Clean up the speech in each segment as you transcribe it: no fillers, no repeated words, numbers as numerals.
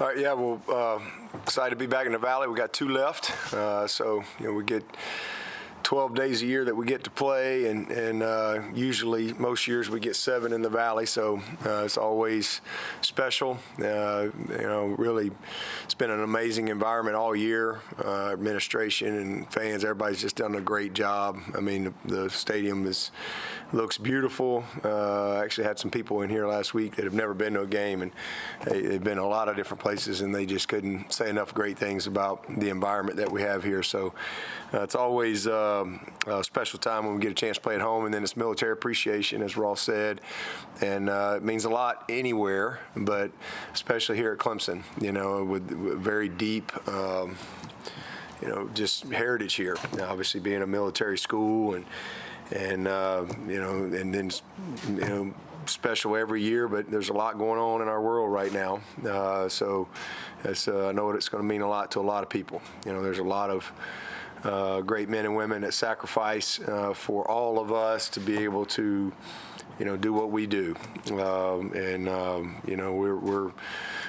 All right, yeah, well, excited to be back in the Valley. We got 2 left, so we get 12 days a year that we get to play, and usually most years we get 7 in the Valley, so it's always special. Really, it's been an amazing environment all year. Administration and fans, everybody's just done a great job. I mean, the stadium looks beautiful. I actually had some people in here last week that have never been to a game, and they've been a lot of different places, and they just couldn't say enough great things about the environment that we have here. So it's always a special time when we get a chance to play at home, and then it's military appreciation, as Ross said, and it means a lot anywhere, but especially here at Clemson, with very deep just heritage here. Obviously being a military school and then special every year, but there's a lot going on in our world right now. So I know it's going to mean a lot to a lot of people. There's a lot of great men and women that sacrifice for all of us to be able to do what we do. We're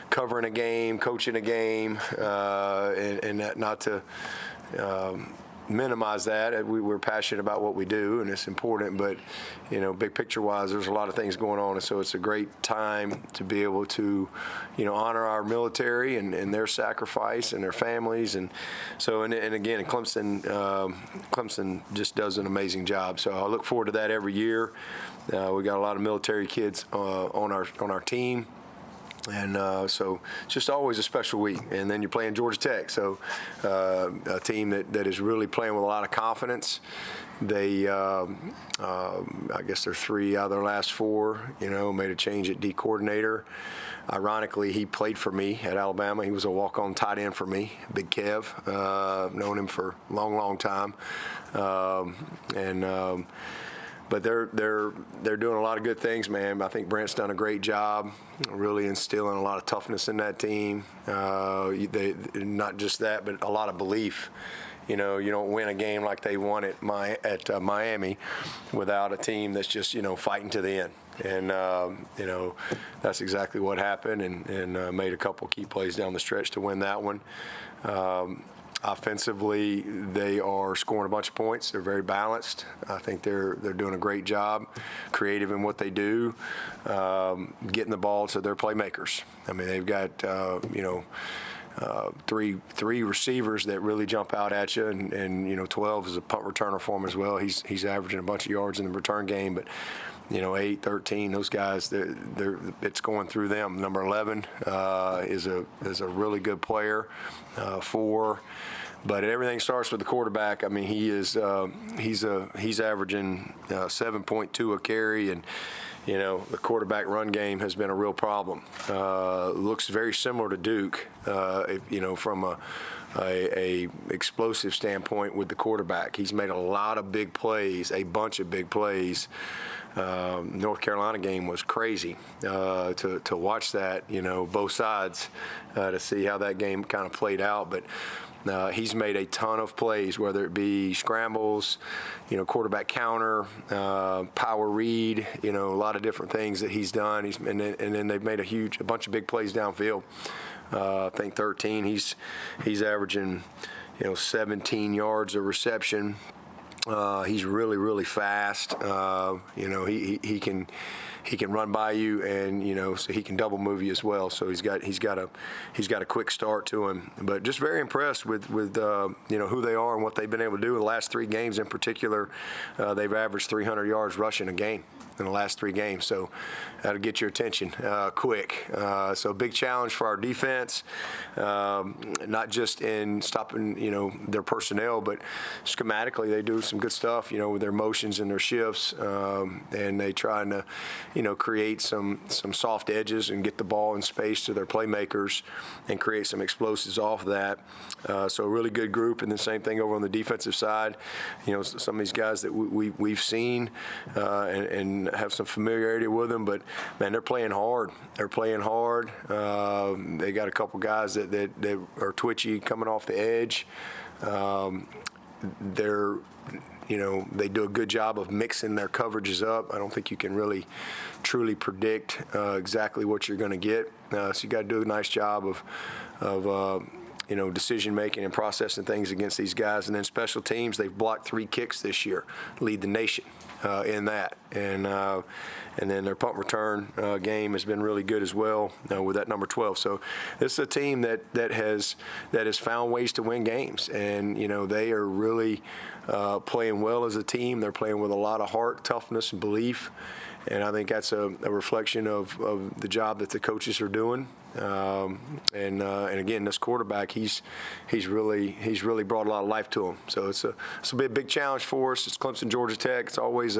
covering a game, coaching a game, and that, not to minimize that. We're passionate about what we do, and it's important, but big picture wise, there's a lot of things going on, and so it's a great time to be able to honor our military and their sacrifice and their families, and so and again, Clemson just does an amazing job. So I look forward to that every year. We got a lot of military kids on our team. And so it's just always a special week. And then you're playing Georgia Tech, so a team that is really playing with a lot of confidence. They, I guess they're 3 out of their last 4, made a change at D coordinator. Ironically, he played for me at Alabama. He was a walk-on tight end for me, Big Kev. Known him for a long, long time. But they're doing a lot of good things, man. I think Brent's done a great job, really instilling a lot of toughness in that team. Not just that, but a lot of belief. You don't win a game like they won at Miami without a team that's just fighting to the end. And that's exactly what happened, and made a couple key plays down the stretch to win that one. Offensively, they are scoring a bunch of points. They're very balanced. I think they're doing a great job, creative in what they do, getting the ball to their playmakers. I mean, they've got three receivers that really jump out at you, and 12 is a punt returner for them as well. He's averaging a bunch of yards in the return game, but 8, 13, those guys, it's going through them. Number 11 is a really good player. 4, but everything starts with the quarterback. I mean, he's averaging 7.2 a carry, and the quarterback run game has been a real problem. Looks very similar to Duke, from a explosive standpoint with the quarterback. He's made a lot of big plays, a bunch of big plays. North Carolina game was crazy to watch that, both sides, to see how that game kind of played out. But he's made a ton of plays, whether it be scrambles, quarterback counter, power read, a lot of different things that he's done. And then they've made a bunch of big plays downfield. I think 13. He's averaging 17 yards of reception. He's really, really fast. He can run by you, and so he can double move you as well. So he's got a quick start to him. But just very impressed with who they are and what they've been able to do in the last 3 games. In particular, they've averaged 300 yards rushing a game in the last 3 games. So that'll get your attention quick. So big challenge for our defense, not just in stopping their personnel, but schematically they do some good stuff with their motions and their shifts, and they trying to create some soft edges and get the ball in space to their playmakers and create some explosives off of that. So a really good group. And the same thing over on the defensive side. Some of these guys that we've seen and have some familiarity with them, but man, they're playing hard. They got a couple guys that are twitchy coming off the edge. they're, they do a good job of mixing their coverages up. I don't think you can really truly predict exactly what you're going to get. So you got to do a nice job of decision making and processing things against these guys. And then special teams, they've blocked 3 kicks this year, lead the nation in that. And then their punt return game has been really good as well with that number 12. So this is a team that has found ways to win games, and they are really playing well as a team. They're playing with a lot of heart, toughness, and belief. And I think that's a reflection of the job that the coaches are doing. And again, this quarterback, he's really brought a lot of life to him. So it's a big challenge for us. It's Clemson, Georgia Tech. It's always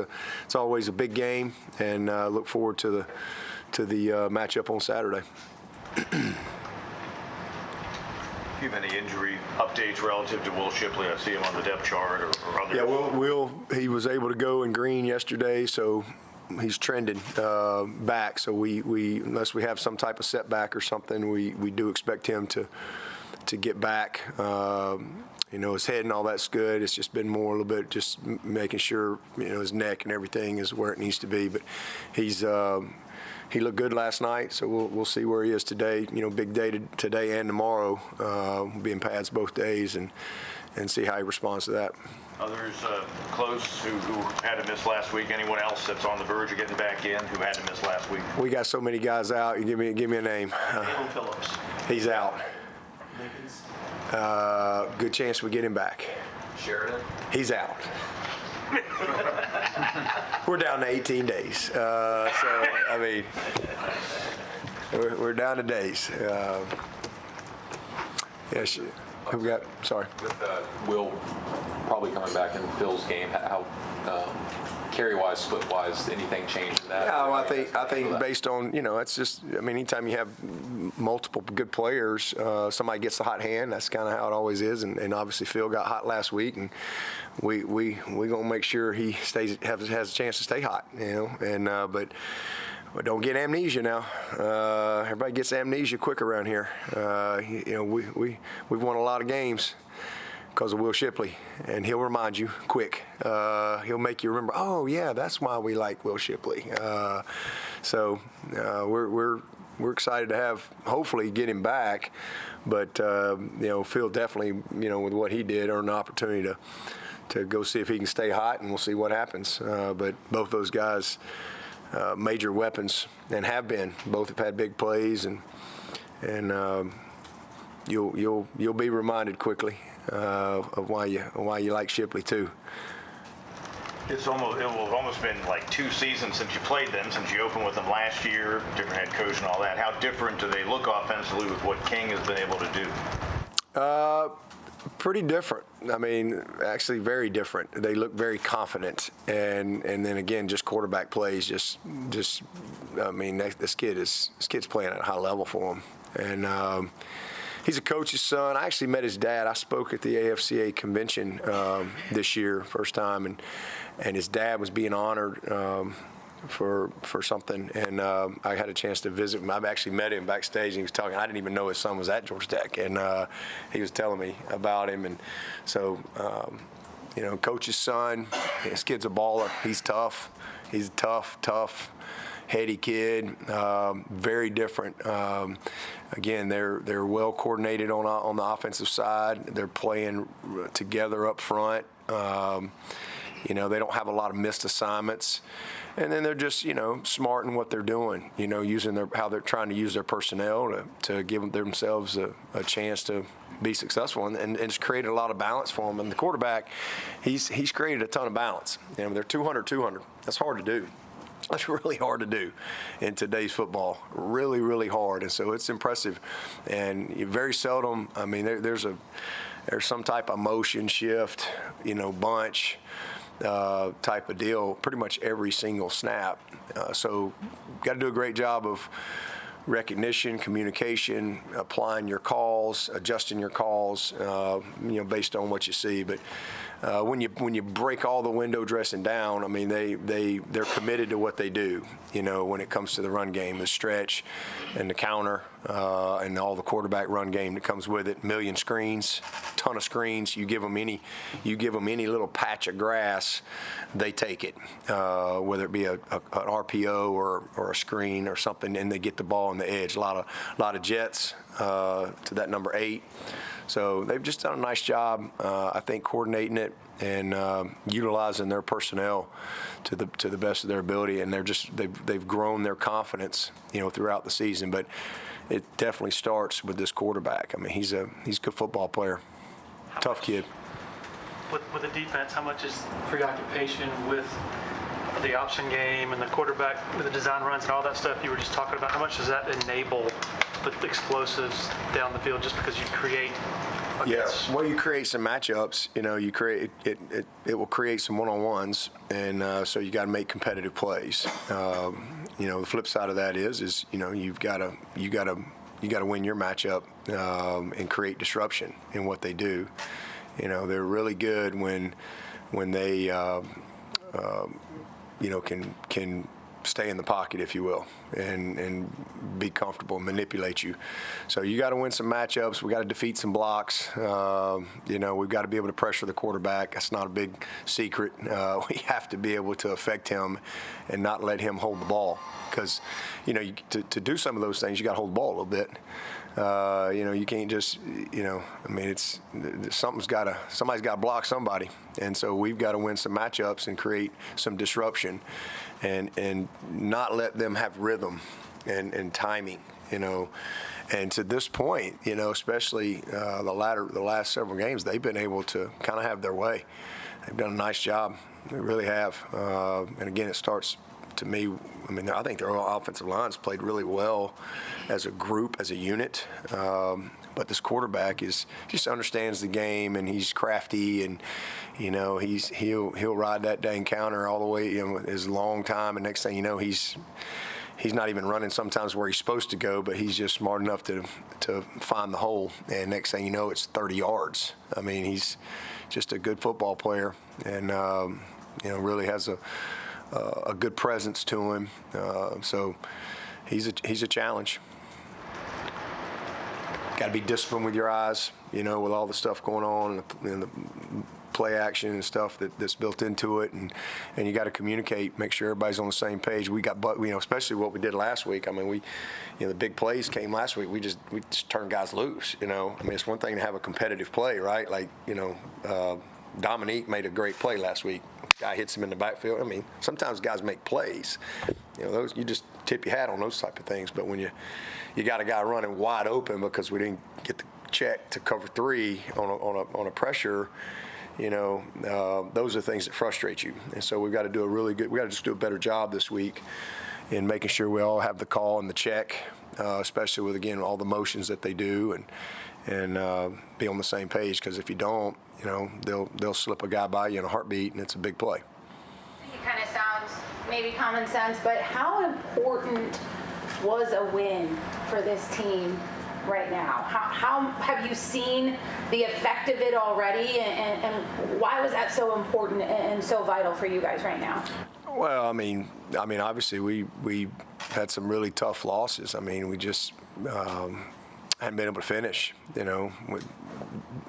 a big game, and look forward to the matchup on Saturday. Do you have any injury updates relative to Will Shipley? I see him on the depth chart or others. Yeah, Will, he was able to go in green yesterday, so he's trending back. So we unless we have some type of setback or something, we do expect him to get back. His head and all that's good. It's just been more a little bit just making sure his neck and everything is where it needs to be. But he looked good last night, so we'll see where he is today. Big day today and tomorrow. We'll be in pads both days and see how he responds to that. Others close who had to miss last week? Anyone else that's on the verge of getting back in who had to miss last week? We got so many guys out. You give me a name. Phillips. He's out. Good chance we get him back. Sheridan. He's out. We're down to 18 days. So I mean, we're down to days. Yes. Who we got? Sorry. With Will probably coming back in Phil's game, how carry-wise, split-wise, anything changed in that? Yeah, well, I think based on, it's just, anytime you have multiple good players, somebody gets the hot hand. That's kind of how it always is. And obviously Phil got hot last week, and we gonna make sure he has a chance to stay hot, And but don't get amnesia now. Everybody gets amnesia quick around here. We've won a lot of games because of Will Shipley, and he'll remind you quick. He'll make you remember. Oh yeah, that's why we like Will Shipley. So we're excited to have hopefully get him back, but Phil definitely with what he did earned an opportunity to go see if he can stay hot, and we'll see what happens. But both those guys. Major weapons, and have been. Both have had big plays, and you'll be reminded quickly of why you like Shipley too. It will have almost been like 2 seasons since you played them, since you opened with them last year, different head coach and all that. How different do they look offensively with what King has been able to do? Pretty different. I mean, actually very different. They look very confident, and then again, just quarterback plays. Just I mean, this kid's playing at a high level for him, and he's a coach's son. I actually met his dad. I spoke at the AFCA convention this year, first time, and his dad was being honored for something, and I had a chance to visit him. I've actually met him backstage, and he was talking. I didn't even know his son was at Georgia Tech, and he was telling me about him. And so, coach's son, his kid's a baller. He's tough. He's a tough, heady kid. Very different. Again, they're well coordinated on the offensive side. They're playing together up front. They don't have a lot of missed assignments. And then they're just, smart in what they're doing, using how they're trying to use their personnel to give themselves a chance to be successful, and it's created a lot of balance for them. And the quarterback, he's created a ton of balance. They're 200. That's hard to do. That's really hard to do in today's football. Really, really hard. And so it's impressive. And very seldom, I mean, there's some type of motion shift, bunch. Type of deal pretty much every single snap. So got to do a great job of recognition, communication, applying your calls, adjusting your calls, based on what you see. But when you break all the window dressing down, I mean, they're committed to what they do, when it comes to the run game, the stretch and the counter, and all the quarterback run game that comes with it, million screens, ton of screens. You give them any little patch of grass, they take it, whether it be an RPO or a screen or something, and they get the ball on the edge. A lot of jets to that number 8. So they've just done a nice job, I think, coordinating it and utilizing their personnel to the best of their ability, and they've grown their confidence, throughout the season. But it definitely starts with this quarterback. I mean, he's a good football player, tough kid. With the defense, how much is preoccupation with the option game and the quarterback, with the design runs and all that stuff you were just talking about? How much does that enable the explosives down the field just because you create? Yeah, well, you create some matchups. You create it will create some one-on-ones, and so you got to make competitive plays. The flip side of that is you got to win your matchup and create disruption in what they do. They're really good when they can stay in the pocket, if you will, and be comfortable and manipulate you. So you got to win some matchups. We got to defeat some blocks. We've got to be able to pressure the quarterback. That's not a big secret. We have to be able to affect him and not let him hold the ball, because to do some of those things, you got to hold the ball a little bit. You can't just, somebody's got to block somebody. And so we've got to win some matchups and create some disruption and not let them have rhythm and timing, And to this point, especially the last several games, they've been able to kind of have their way. They've done a nice job. They really have. And again, it starts, to me, I think their offensive line's played really well as a group, as a unit. But this quarterback just understands the game, and he's crafty, and he'll ride that dang counter all the way, his long time, and next thing you know, he's not even running sometimes where he's supposed to go, but he's just smart enough to find the hole, and next thing you know, it's 30 yards. He's just a good football player, and really has a good presence to him. So he's a challenge. Got to be disciplined with your eyes, with all the stuff going on and the play action and stuff that's built into it, and you got to communicate, make sure everybody's on the same page. We got, especially what we did last week. The big plays came last week. We just turned guys loose. It's one thing to have a competitive play, right? Like, Dominique made a great play last week. Guy hits him in the backfield. Sometimes guys make plays. Those, you just tip your hat on those type of things. But when you got a guy running wide open because we didn't get the check to cover 3 on a pressure, those are things that frustrate you. And so we've got to do we got to just do a better job this week in making sure we all have the call and the check, especially with, again, all the motions that they do, and be on the same page. Because if you don't, they'll slip a guy by you in a heartbeat, and it's a big play. It kind of sounds maybe common sense, but how important was a win for this team right now? How have you seen the effect of it already, and why was that so important and so vital for you guys right now? Well, obviously we had some really tough losses. We just hadn't been able to finish, with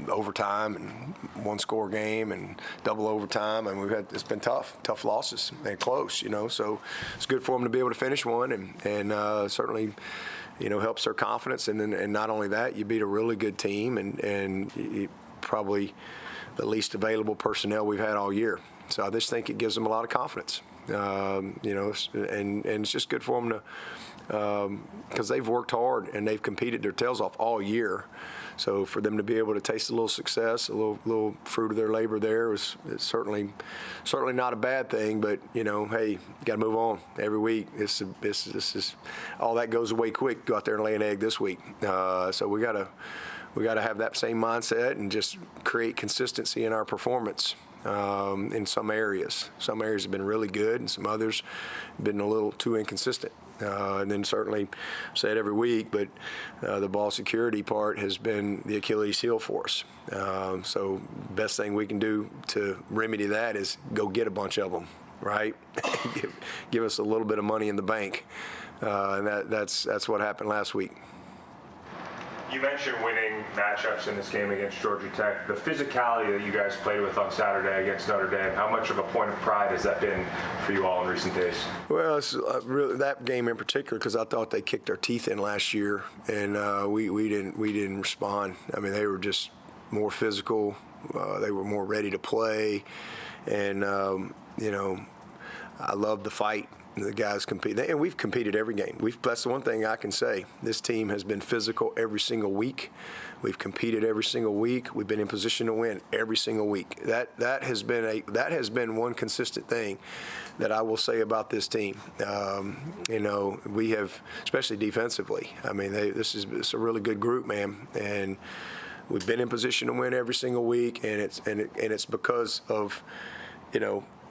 overtime and one-score game and double overtime, and it's been tough losses and close, So it's good for them to be able to finish one, and certainly, helps their confidence. And not only that, you beat a really good team and probably the least available personnel we've had all year. So I just think it gives them a lot of confidence, and it's just good for them to, because they've worked hard and they've competed their tails off all year. So for them to be able to taste a little success, a little fruit of their labor there, it's certainly not a bad thing. But hey, you got to move on every week. This is all that goes away quick. Go out there and lay an egg this week. So we got to have that same mindset and just create consistency in our performance. In some areas have been really good, and some others have been a little too inconsistent. And then certainly, say it every week, but the ball security part has been the Achilles heel for us. So best thing we can do to remedy that is go get a bunch of them, right? give us a little bit of money in the bank, and that's what happened last week. You mentioned winning matchups in this game against Georgia Tech. The physicality that you guys played with on Saturday against Notre Dame, how much of a point of pride has that been for you all in recent days? Well, it's really that game in particular, because I thought they kicked our teeth in last year, and we didn't respond. I mean, they were just more physical. They were more ready to play, and I love the fight. The guys compete, and we've competed every game. That's the one thing I can say. This team has been physical every single week. We've competed every single week. We've been in position to win every single week. That has been one consistent thing that I will say about this team. We have, especially defensively. I mean, it's a really good group, man, and we've been in position to win every single week, and it's because of,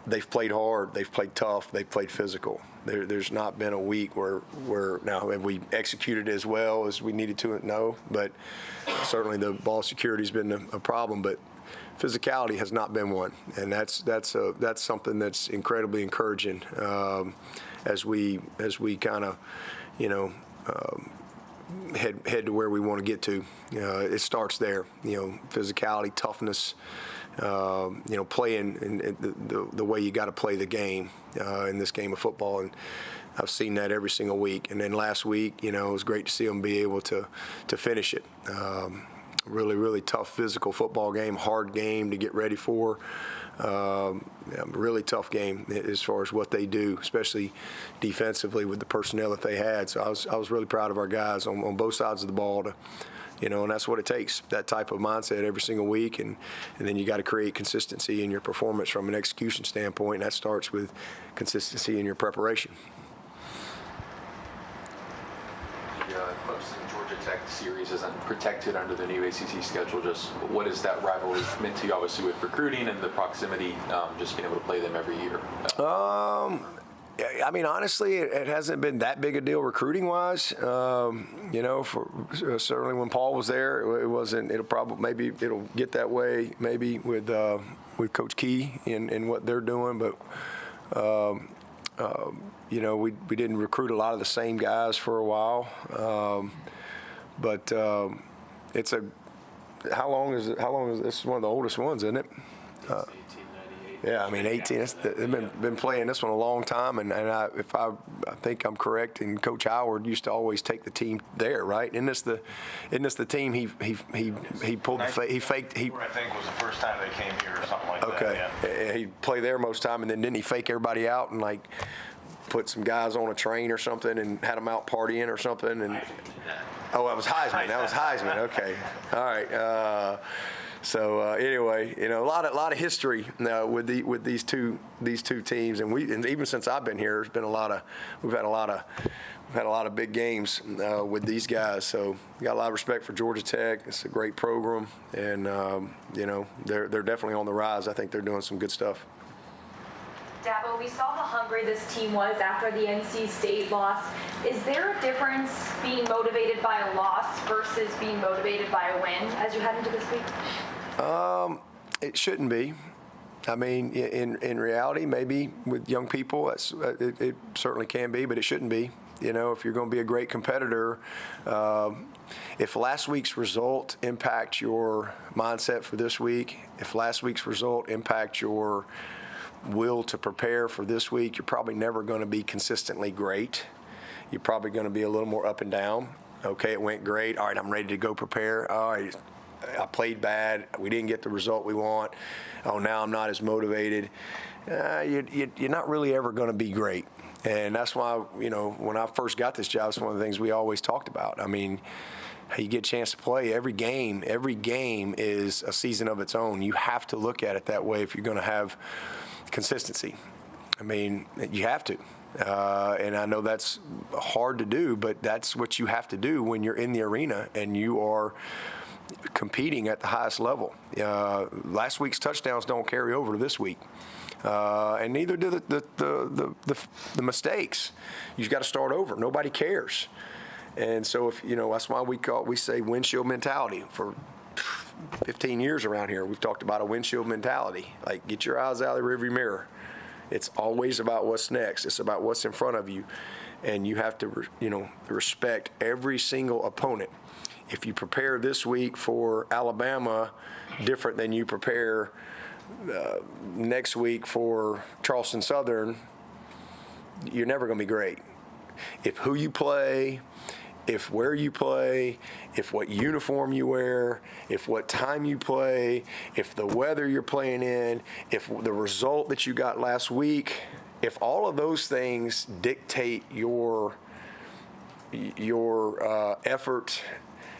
they've played hard, they've played tough, they've played physical. There's not been a week where now have we executed as well as we needed to? No, but certainly the ball security's been a problem. But physicality has not been one, and that's something that's incredibly encouraging as we kind of head to where we want to get to. It starts there. Physicality, toughness. Playing in the way you got to play the game in this game of football, and I've seen that every single week. And then last week, it was great to see them be able to finish it. Really, really tough physical football game, hard game to get ready for. Really tough game as far as what they do, especially defensively with the personnel that they had. So I was really proud of our guys on both sides of the ball to. And that's what it takes, that type of mindset every single week. And then you got to create consistency in your performance from an execution standpoint, and that starts with consistency in your preparation. The Clemson-Georgia Tech series isn't protected under the new ACC schedule. Just what is that rivalry meant to you, obviously, with recruiting and the proximity, just being able to play them every year? I mean, honestly, it hasn't been that big a deal recruiting-wise. Certainly when Paul was there, it wasn't. Maybe it'll get that way. Maybe with Coach Key and what they're doing, but we didn't recruit a lot of the same guys for a while. It's a. How long is this? Is one of the oldest ones, isn't it? Yeah, I mean 18. They've been playing this one a long time, and I think I'm correct. And Coach Howard used to always take the team there, right? Isn't this the team he pulled he faked he? I think was the first time they came here or something like that. Okay, yeah. He'd play there most time, and then didn't he fake everybody out and like put some guys on a train or something and had them out partying or something? And oh, that was Heisman. That was Heisman. Okay, all right. Anyway, a lot of history with these two teams, and even since I've been here, we've had a lot of big games with these guys. So got a lot of respect for Georgia Tech. It's a great program, and they're definitely on the rise. I think they're doing some good stuff. Dabo, we saw how hungry this team was after the NC State loss. Is there a difference being motivated by a loss versus being motivated by a win as you head into this week? It shouldn't be. I mean, in reality, maybe with young people, it certainly can be, but it shouldn't be. If you're going to be a great competitor, if last week's result impact your mindset for this week, if last week's result impact your will to prepare for this week, you're probably never going to be consistently great. You're probably going to be a little more up and down. Okay, it went great. All right, I'm ready to go prepare. All right, I played bad. We didn't get the result we want. Oh, now I'm not as motivated. You're not really ever going to be great. And that's why, when I first got this job, it's one of the things we always talked about. I mean, you get a chance to play every game. Every game is a season of its own. You have to look at it that way if you're going to have consistency. I mean, you have to. And I know that's hard to do, but that's what you have to do when you're in the arena and you are competing at the highest level. Last week's touchdowns don't carry over to this week. And neither do the mistakes. You've got to start over. Nobody cares. And so that's why we say windshield mentality. For 15 years around here, we've talked about a windshield mentality. Like, get your eyes out of the rearview mirror. It's always about what's next. It's about what's in front of you, and you have to respect every single opponent. if you prepare this week for Alabama different than you prepare next week for Charleston Southern, you're never going to be great. If who you play, if where you play, if what uniform you wear, if what time you play, if the weather you're playing in, if the result that you got last week, if all of those things dictate your effort,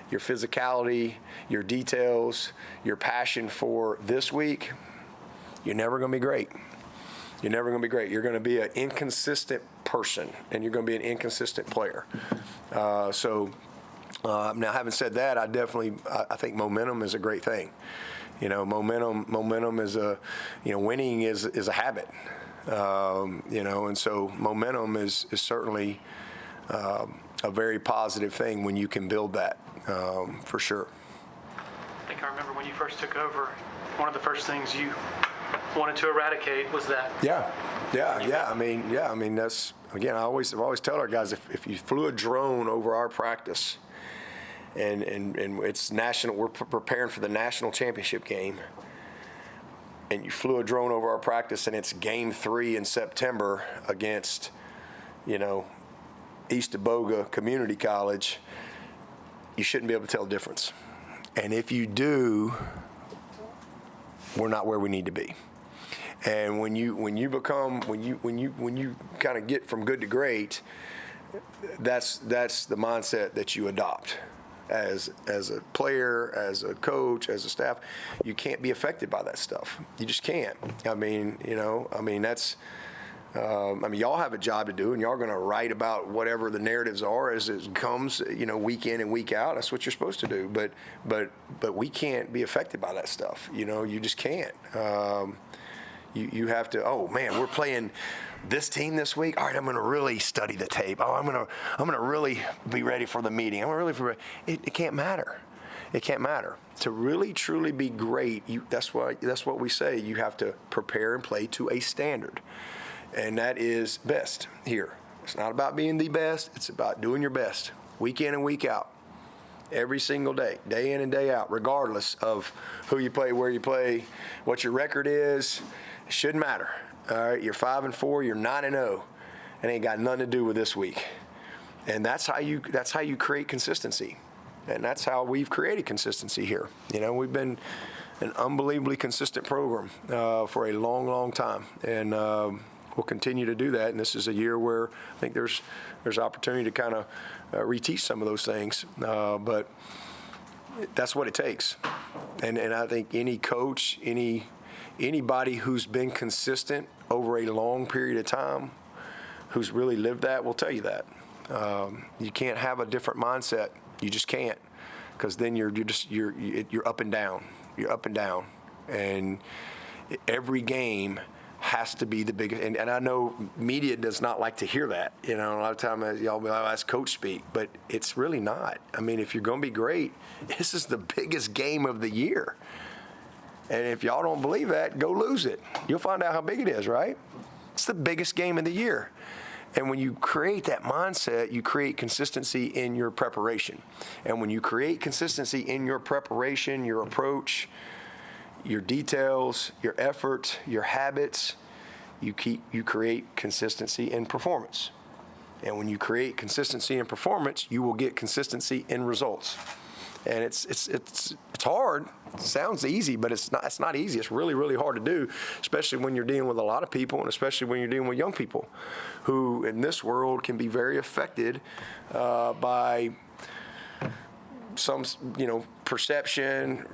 your physicality, your details, your passion for this week, you're never going to be great. You're never going to be great. You're going to be an inconsistent person, and you're going to be an inconsistent player. Now, having said that, I think momentum is a great thing. Momentum is winning is a habit. And so momentum is certainly a very positive thing when you can build that, for sure. I think I remember when you first took over, one of the first things you wanted to eradicate was that. Yeah. I mean, that's, again, I've always tell our guys, if you flew a drone over our practice and it's national, we're preparing for the national championship game, and you flew a drone over our practice and it's game 3 in September against, East Aboga Community College, you shouldn't be able to tell the difference. And if you do, we're not where we need to be. And when you kind of get from good to great, that's the mindset that you adopt as a player, as a coach, as a staff. You can't be affected by that stuff. You just can't. That's. Y'all have a job to do, and y'all are going to write about whatever the narratives are as it comes, week in and week out. That's what you're supposed to do. But we can't be affected by that stuff. You just can't. You have to. Oh man, we're playing this team this week. All right, I'm going to really study the tape. Oh, I'm going to really be ready for the meeting. It can't matter. It can't matter. To really truly be great, that's what we say. You have to prepare and play to a standard. And that is best here. It's not about being the best. It's about doing your best week in and week out, every single day, day in and day out, regardless of who you play, where you play, what your record is. It shouldn't matter. All right, you're 5-4, you're 9-0. It ain't got nothing to do with this week. And that's how you create consistency. And that's how we've created consistency here. We've been an unbelievably consistent program for a long, long time. And we'll continue to do that, and this is a year where I think there's opportunity to kind of reteach some of those things, but that's what it takes. And I think any coach, anybody who's been consistent over a long period of time, who's really lived that, will tell you that. You can't have a different mindset. You just can't, because then you're up and down. You're up and down, and every game has to be the biggest, and I know media does not like to hear that. A lot of times y'all be like, that's coach speak, but it's really not. I mean, if you're going to be great, this is the biggest game of the year. And if y'all don't believe that, go lose it. You'll find out how big it is, right? It's the biggest game of the year. And when you create that mindset, you create consistency in your preparation. And when you create consistency in your preparation, your approach, your details, your effort, your habits, you create consistency in performance. And when you create consistency in performance, you will get consistency in results. And it's hard. It sounds easy, but it's not easy. It's really, really hard to do, especially when you're dealing with a lot of people, and especially when you're dealing with young people who in this world can be very affected by some, perception,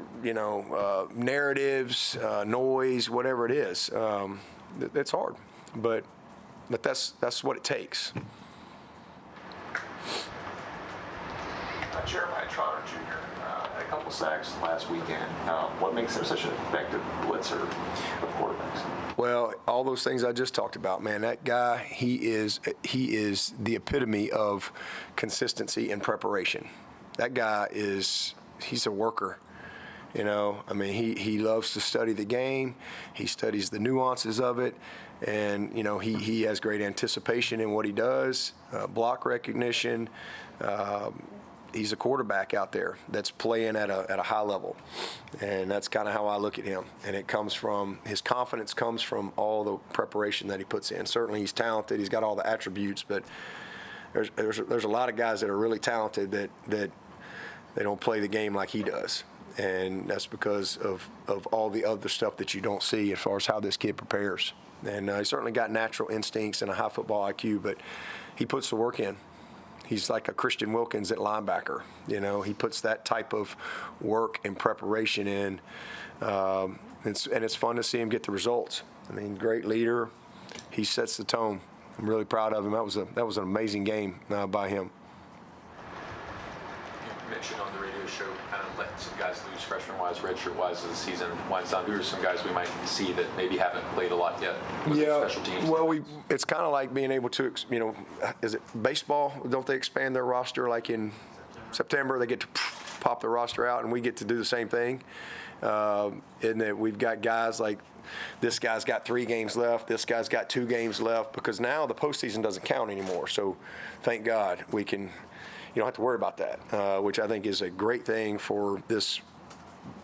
narratives, noise, whatever it is. It's hard, but that's what it takes. Jeremiah Trotter Jr. Had a couple sacks last weekend. What makes him such an effective blitzer of quarterbacks? Well, all those things I just talked about, man. That guy, he is the epitome of consistency and preparation. That guy he's a worker. He loves to study the game. He studies the nuances of it. And, he has great anticipation in what he does, block recognition, he's a quarterback out there that's playing at a high level, and that's kind of how I look at him. And it comes from his confidence comes from all the preparation that he puts in. Certainly, he's talented. He's got all the attributes, but there's a lot of guys that are really talented that they don't play the game like he does, and that's because of all the other stuff that you don't see as far as how this kid prepares. And he's certainly got natural instincts and a high football IQ, but he puts the work in. He's like a Christian Wilkins at linebacker. You know, he puts that type of work and preparation in, and it's fun to see him get the results. I mean, great leader. He sets the tone. I'm really proud of him. That was an amazing game by him. You mentioned on the radio show kind of letting some guys lose freshman-wise, redshirt-wise as the season winds down. Who are some guys we might see that maybe haven't played a lot yet with their special teams? Well, it's kind of like being able to, you know, is it baseball? Don't they expand their roster like in September? They get to pop the roster out, and we get to do the same thing. In that we've got guys like this guy's got 3 games left, this guy's got 2 games left, because now the postseason doesn't count anymore. So thank God we can. You don't have to worry about that, which I think is a great thing for this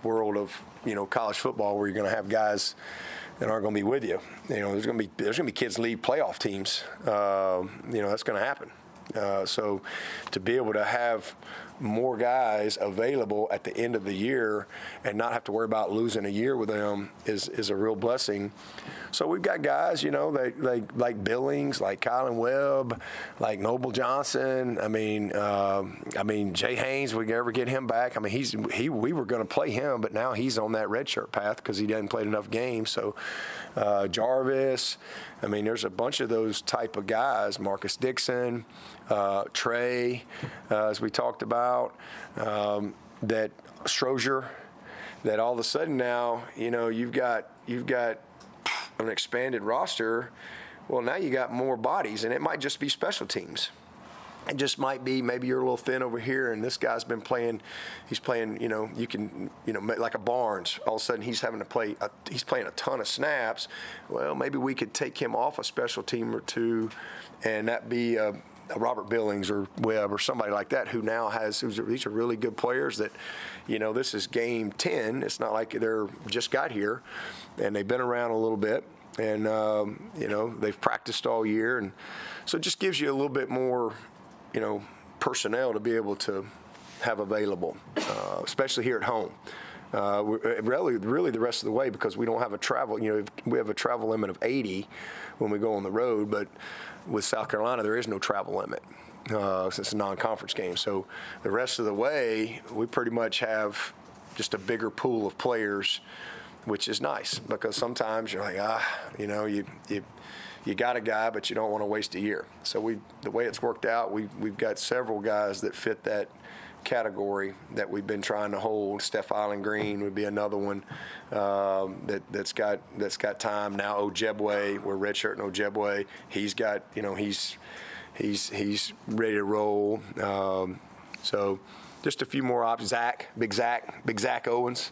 world of, you know, college football, where you're going to have guys that aren't going to be with you. You know, there's going to be kids leave playoff teams. You know, that's going to happen. So to be able to have more guys available at the end of the year and not have to worry about losing a year with them is a real blessing. So we've got guys, you know, like Billings, like Kylan Webb, like Noble Johnson. I mean, Jay Haynes, we can ever get him back. I mean, we were going to play him, but now he's on that redshirt path because he hasn't played enough games. So Jarvis, I mean, there's a bunch of those type of guys. Marcus Dixon, Trey, as we talked about, that Strozier, that all of a sudden now, you know, you've got an expanded roster. Well, now you got more bodies, and it might just be special teams. It just might be maybe you're a little thin over here, and this guy's been playing. He's playing, you know, you can, you know, like a Barnes. All of a sudden, he's having to play. He's playing a ton of snaps. Well, maybe we could take him off a special team or two, and that be a Robert Billings or Webb or somebody like that who now has. These are really good players that, you know, this is game 10. It's not like they're just got here, and they've been around a little bit, and you know, they've practiced all year, and so it just gives you a little bit more, you know, personnel to be able to have available, especially here at home. Really the rest of the way, because we don't have a travel, you know, we have a travel limit of 80 when we go on the road, but with South Carolina, there is no travel limit since it's a non-conference game. So the rest of the way, we pretty much have just a bigger pool of players, which is nice, because sometimes you're like, you know, you got a guy, but you don't want to waste a year. So the way it's worked out, we've got several guys that fit that category that we've been trying to hold. Steph Island Green would be another one that's got time now. Ojebwe, we're redshirting Ojebwe. He's got, you know, he's ready to roll. So just a few more options. Big Zach Owens.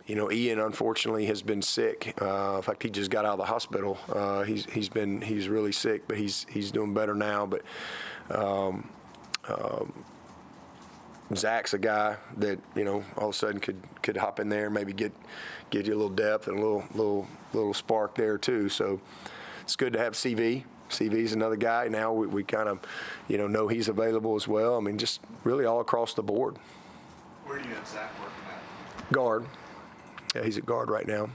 You know, Ian unfortunately has been sick. In fact, he just got out of the hospital. He's really sick, but he's doing better now. But Zach's a guy that, you know, all of a sudden could hop in there, maybe give you a little depth and a little spark there too. So it's good to have CV. CV's another guy. Now we kind of, you know he's available as well. I mean, just really all across the board. Where do you have Zach working at? Guard. Yeah, he's at guard right now.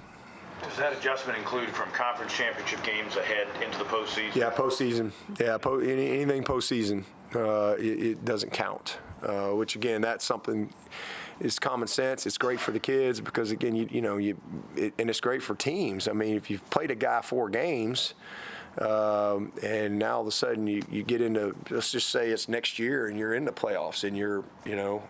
Does that adjustment include from conference championship games ahead into the postseason? Yeah, postseason. Yeah, anything postseason, it doesn't count. Which again, that's something. It's common sense. It's great for the kids because again, and it's great for teams. I mean, if you've played a guy 4 games, and now all of a sudden you get into, let's just say it's next year and you're in the playoffs and you're,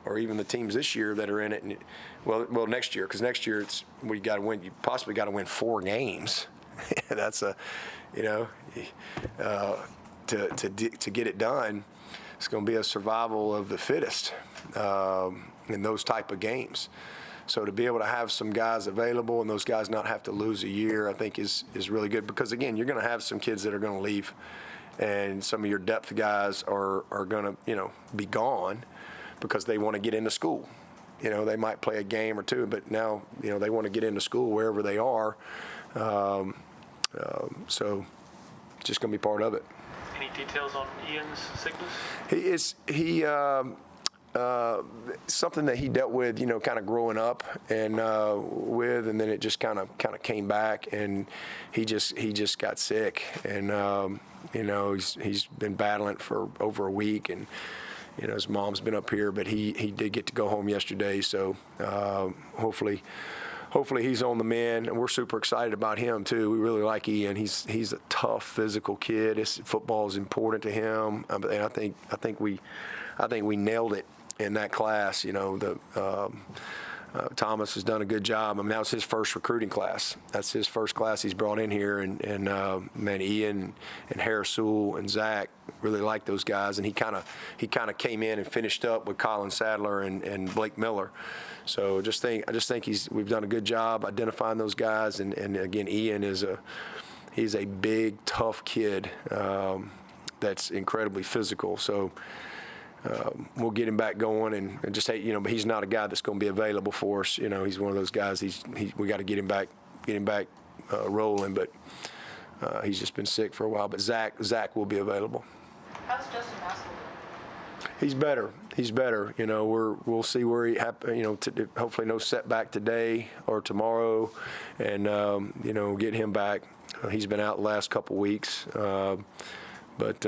or even the teams this year that are in it. And well, next year, because next year you got to win. You possibly got to win 4 games. That's to get it done. It's going to be a survival of the fittest in those type of games. So to be able to have some guys available and those guys not have to lose a year, I think is really good because, again, you're going to have some kids that are going to leave and some of your depth guys are going to, be gone because they want to get into school. They might play a game or two, but now, they want to get into school wherever they are. So it's just going to be part of it. Any details on Ian's sickness? Something that he dealt with, kind of growing up and and then it just kind of came back, and he just got sick, and he's been battling for over a week, and his mom's been up here, but he did get to go home yesterday, so hopefully he's on the mend, and we're super excited about him too. We really like Ian. He's a tough, physical kid. Football is important to him, and I think we nailed it in that class. Thomas has done a good job. I mean, that was his first recruiting class. That's his first class he's brought in here, and man, Ian and Harris Sewell and Zach really like those guys, and he kind of came in and finished up with Colin Sadler and Blake Miller. So I just think we've done a good job identifying those guys, and again, Ian he's a big, tough kid that's incredibly physical. So we'll get him back going, and just say, but he's not a guy that's going to be available for us. He's one of those guys. We got to get him back rolling. But he's just been sick for a while. But Zach will be available. How's Justin Haskell doing? He's better. We'll see where he hopefully no setback today or tomorrow, and get him back. He's been out the last couple weeks, but.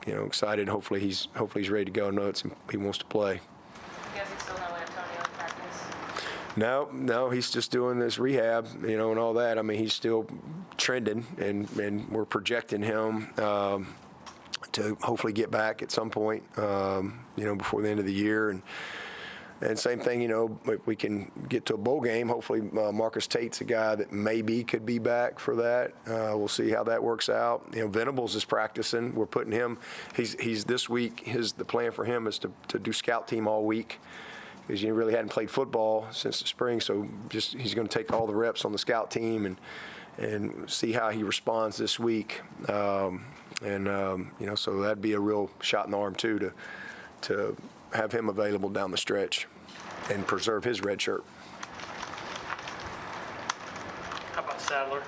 Excited. Hopefully he's ready to go. He wants to play. You guys still know Antonio in practice? No, he's just doing this rehab, and all that. I mean, he's still trending, and we're projecting him to hopefully get back at some point, before the end of the year. And same thing, if we can get to a bowl game, hopefully Marcus Tate's a guy that maybe could be back for that. We'll see how that works out. Venables is practicing. We're putting him. He's this week. The plan for him is to do scout team all week, because he really hadn't played football since the spring. So he's going to take all the reps on the scout team and see how he responds this week. So that'd be a real shot in the arm too to have him available down the stretch and preserve his red shirt. How about Sadler?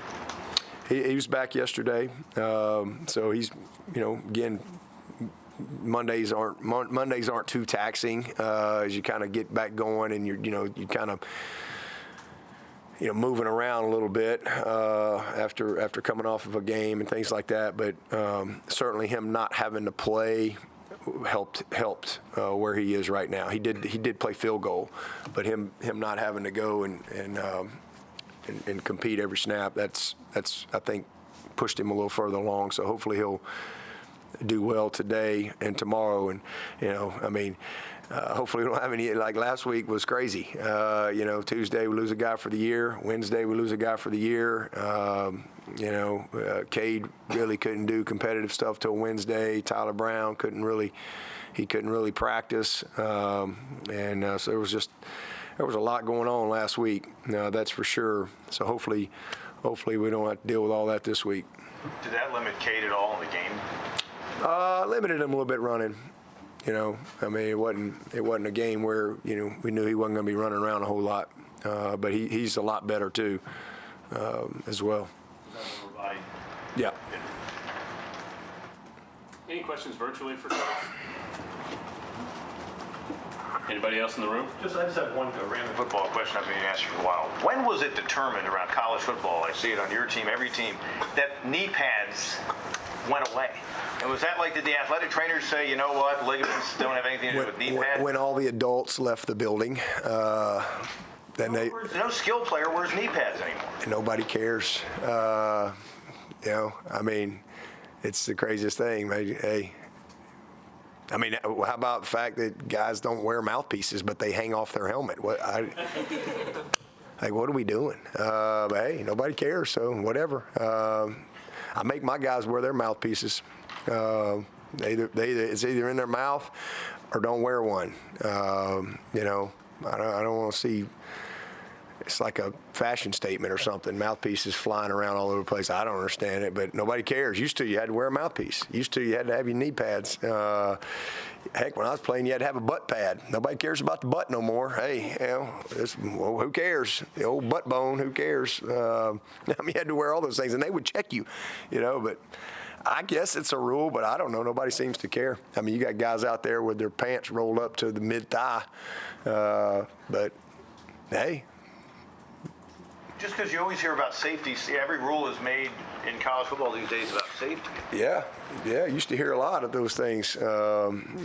He was back yesterday, so he's, again, Mondays aren't too taxing as you kind of get back going, and you kind of moving around a little bit after coming off of a game and things like that. But certainly him not having to play helped where he is right now. He did play field goal, but him not having to go and compete every snap, that's I think pushed him a little further along. So hopefully he'll do well today and tomorrow. And hopefully we don't have any, like last week was crazy. Tuesday we lose a guy for the year. Wednesday we lose a guy for the year. Cade really couldn't do competitive stuff till Wednesday. Tyler Brown couldn't really practice. So there was a lot going on last week. That's for sure. So hopefully we don't have to deal with all that this week. Did that limit Cade at all in the game? Limited him a little bit running. It wasn't a game where we knew he wasn't going to be running around a whole lot. But he's a lot better too, as well. Yeah. Any questions virtually for Coach? Anybody else in the room? I just have one random football question I've been asking for a while. When was it determined around college football, I see it on your team, every team, that knee pads went away? And was that did the athletic trainers say, you know what, ligaments don't have anything to do with knee pads? When all the adults left the building, then no skilled player wears knee pads anymore. Nobody cares. It's the craziest thing. Hey, how about the fact that guys don't wear mouthpieces, but they hang off their helmet? What are we doing? But hey, nobody cares, so whatever. I make my guys wear their mouthpieces. It's either in their mouth or don't wear one. I don't want to see it's like a fashion statement or something. Mouthpieces flying around all over the place. I don't understand it, but nobody cares. Used to, you had to wear a mouthpiece. Used to, you had to have your knee pads. Heck, when I was playing, you had to have a butt pad. Nobody cares about the butt no more. Hey, well, who cares? The old butt bone, who cares? I mean, you had to wear all those things, and they would check you, but I guess it's a rule, but I don't know. Nobody seems to care. I mean, you got guys out there with their pants rolled up to the mid-thigh, but hey. Just because you always hear about safety, see, every rule is made in college football these days about safety. Yeah, used to hear a lot of those things,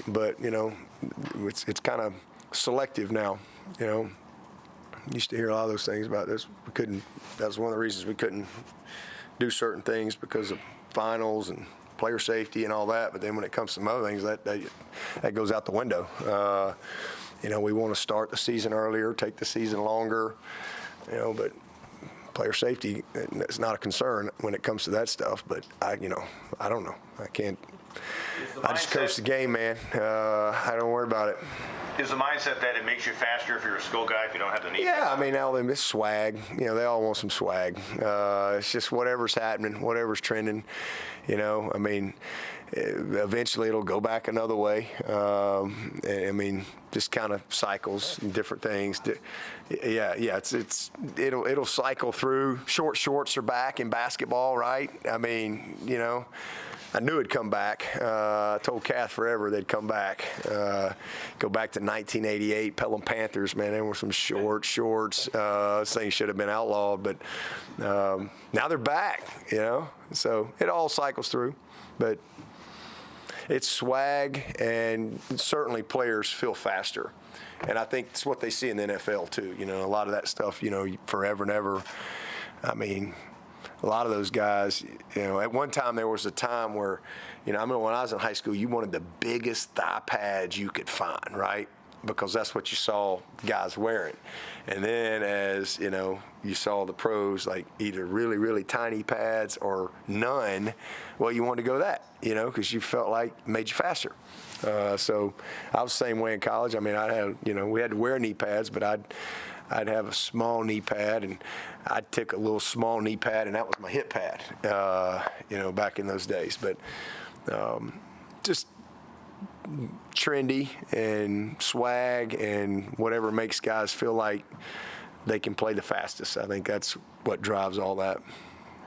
but, it's kind of selective now, Used to hear a lot of those things about this. That was one of the reasons we couldn't do certain things because of finals and player safety and all that, but then when it comes to some other things, that goes out the window. We want to start the season earlier, take the season longer, but player safety is not a concern when it comes to that stuff. But I don't know. I can't. I just coach the game, man. I don't worry about it. Is the mindset that it makes you faster if you're a school guy if you don't have the knee? Yeah, I mean, now it's swag. They all want some swag. It's just whatever's happening, whatever's trending. I mean, eventually it'll go back another way. I mean, just kind of cycles and different things. Yeah. It'll cycle through. Short shorts are back in basketball, right? I mean, I knew it'd come back. I told Kath forever they'd come back. Go back to 1988, Pelham Panthers, man, there were some shorts. Those things should have been outlawed, but now they're back, So it all cycles through, but it's swag, and certainly players feel faster. And I think it's what they see in the NFL, too. A lot of that stuff, forever and ever. I mean, a lot of those guys, at one time there was a time where, I remember when I was in high school, you wanted the biggest thigh pads you could find, right? Because that's what you saw guys wearing. And then as, you saw the pros, like either really, really tiny pads or none, well, you wanted to go that, because you felt like it made you faster. So I was the same way in college. I mean, I had, we had to wear knee pads, but I'd have a small knee pad, and I'd take a little small knee pad, and that was my hip pad, back in those days. But just trendy and swag and whatever makes guys feel like they can play the fastest. I think that's what drives all that.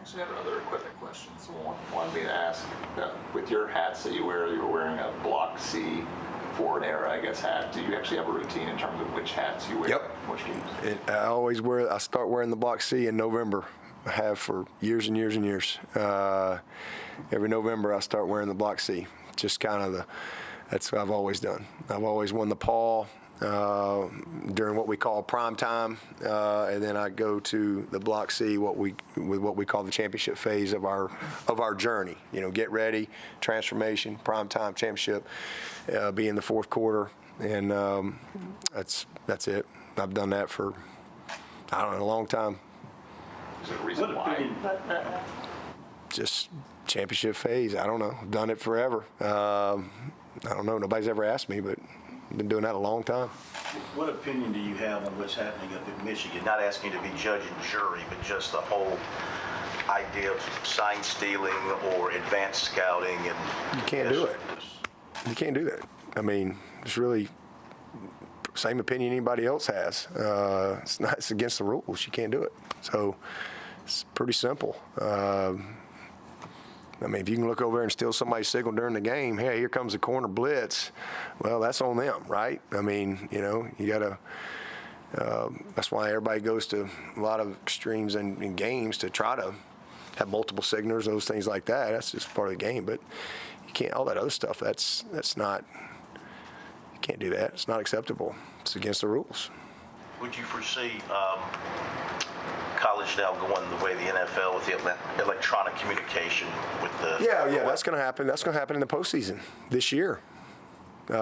Actually, I have another equipment question. Someone wanted me to ask, with your hats that you wear, you were wearing a Block C Ford era, I guess, hat. Do you actually have a routine in terms of which hats you wear? Yep. Which games? I start wearing the Block C in November. I have for years and years and years. Every November I start wearing the Block C. Just kind of that's what I've always done. I've always won the Paul during what we call prime time, and then I go to the Block C, what we call the championship phase of our journey. Get ready, transformation, prime time, championship, be in the fourth quarter, and that's it. I've done that for a long time. Is there a reason why? Just championship phase. I don't know. I've done it forever. I don't know. Nobody's ever asked me, but I've been doing that a long time. What opinion do you have on what's happening up in Michigan? Not asking you to be judge and jury, but just the whole idea of sign stealing or advanced scouting. And you can't do it. You can't do that. I mean, it's really same opinion anybody else has. It's against the rules. You can't do it. So it's pretty simple. I mean, if you can look over there and steal somebody's signal during the game, hey, here comes the corner blitz, well, that's on them, right? I mean, you got to that's why everybody goes to a lot of extremes in games to try to have multiple signals, those things like that. That's just part of the game. But you can't, all that other stuff, that's not, you can't do that. It's not acceptable. It's against the rules. Would you foresee college now going the way of the NFL with the electronic communication with the... Yeah, that's going to happen. That's going to happen in the postseason this year. We've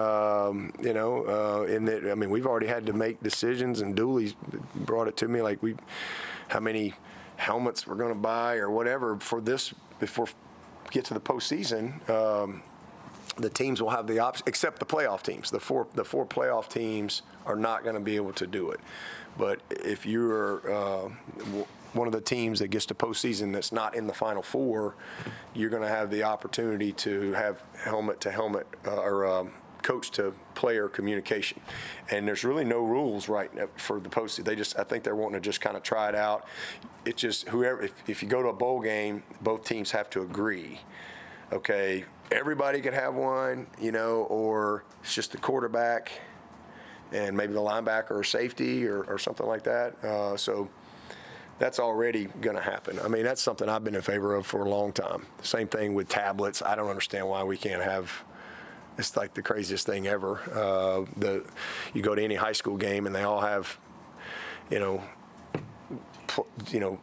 already had to make decisions, and Dooley's brought it to me, like how many helmets we're going to buy or whatever for this before we get to the postseason. the teams will have the option, except the playoff teams. The four playoff teams are not going to be able to do it. But if you're one of the teams that gets to postseason that's not in the Final Four, you're going to have the opportunity to have helmet-to-helmet or coach-to-player communication. And there's really no rules right now for the postseason. I think they're wanting to just kind of try it out. It's just whoever, if you go to a bowl game, both teams have to agree. Okay, everybody could have one, or it's just the quarterback and maybe the linebacker or safety or something like that. So that's already going to happen. I mean, that's something I've been in favor of for a long time. Same thing with tablets. I don't understand why we can't have. It's like the craziest thing ever. You go to any high school game and they all have,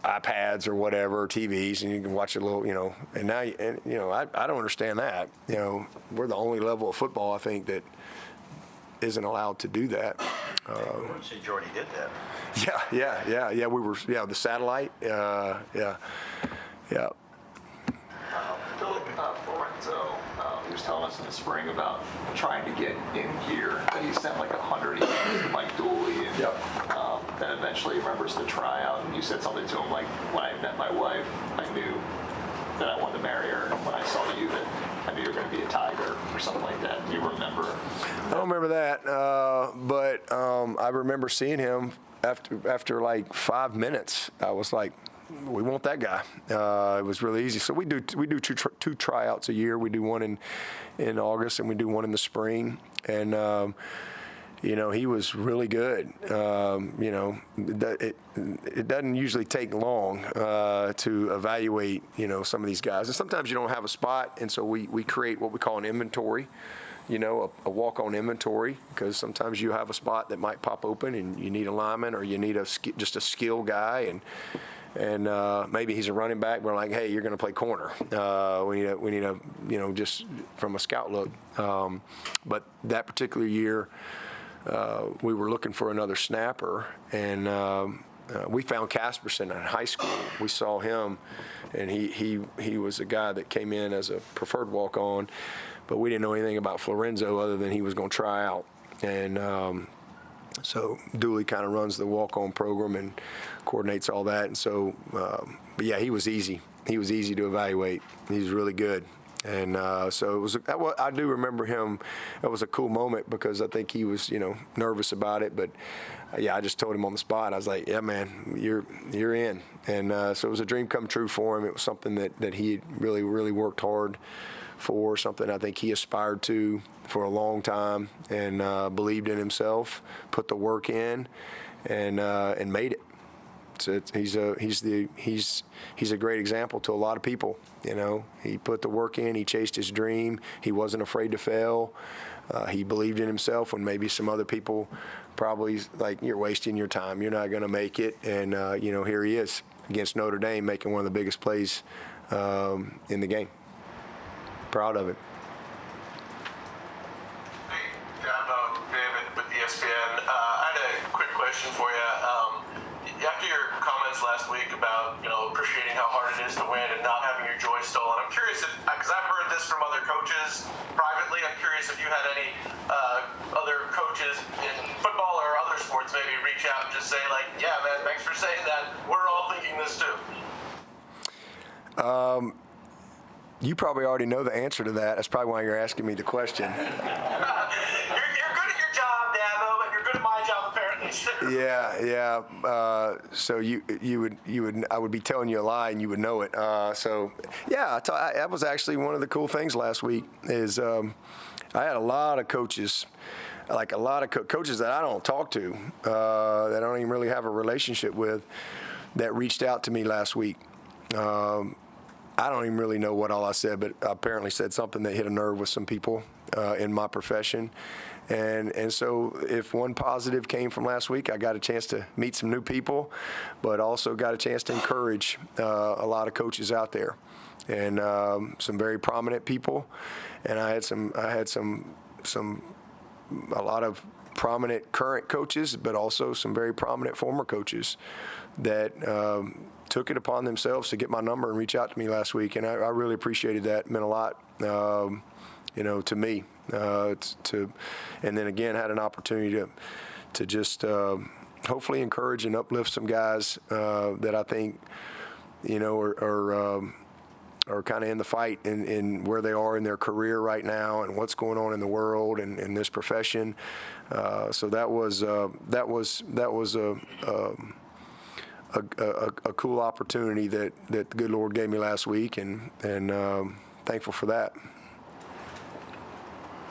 iPads or whatever, TVs, and you can watch a little, And now, I don't understand that. We're the only level of football I think that isn't allowed to do that. See, Jordy did that. Yeah. We were, the satellite. Yeah. Phil Lorenzo, he was telling us in the spring about trying to get in here, that he sent like 100 emails to Mike Dooley, and then eventually remembers the tryout, and you said something to him like, when I met my wife, I knew that I wanted to marry her, and when I saw you, that I knew you were going to be a Tiger, or something like that. Do you remember? I don't remember that, but I remember seeing him after like 5 minutes. I was like, we want that guy. It was really easy. So we do two tryouts a year. We do one in August and we do one in the spring. And he was really good. It doesn't usually take long to evaluate some of these guys. And sometimes you don't have a spot, and so we create what we call an inventory. A walk-on inventory, because sometimes you have a spot that might pop open and you need a lineman or you need just a skill guy, and maybe he's a running back. We're like, hey, you're going to play corner. We need a just from a scout look. But that particular year, we were looking for another snapper, and we found Casperson in high school. We saw him, and he was a guy that came in as a preferred walk-on, but we didn't know anything about Florenzo other than he was going to try out. And so Dooley kind of runs the walk-on program and coordinates all that. And so, but yeah, he was easy. He was easy to evaluate. He was really good. And so it was. I do remember him. It was a cool moment because I think he was, nervous about it. But I just told him on the spot. I was like, "Yeah, man, you're in." And so it was a dream come true for him. It was something that he had really, really worked hard for. Something I think he aspired to for a long time, and believed in himself, put the work in, and made it. So he's a great example to a lot of people. He put the work in. He chased his dream. He wasn't afraid to fail. He believed in himself when maybe some other people probably like, you're wasting your time. You're not going to make it. And here he is against Notre Dame, making one of the biggest plays in the game. Proud of him. Hey, Dabo, David with ESPN. I had a quick question for you. After your comments last week about, appreciating how hard it is to win and not having your joy stolen, I'm curious, because I've heard this from other coaches privately, I'm curious if you had any other coaches in football or other sports maybe reach out and just say, like, yeah, man, thanks for saying that. We're all thinking this too. You probably already know the answer to that. That's probably why you're asking me the question. You're good at your job, Dabo, and you're good at my job, apparently. Yeah. So I would be telling you a lie, and you would know it. That was actually one of the cool things last week. Is I had a lot of coaches, like a lot of coaches that I don't talk to, that I don't even really have a relationship with, that reached out to me last week. I don't even really know what all I said, but I apparently said something that hit a nerve with some people in my profession. And so if one positive came from last week, I got a chance to meet some new people, but also got a chance to encourage a lot of coaches out there, and some very prominent people. And I had a lot of prominent current coaches, but also some very prominent former coaches that took it upon themselves to get my number and reach out to me last week, and I really appreciated that. It meant a lot. to me. And then again, had an opportunity to just hopefully encourage and uplift some guys that I think, are kind of in the fight in where they are in their career right now and what's going on in the world and in this profession. So that was a cool opportunity that the good Lord gave me last week, and thankful for that.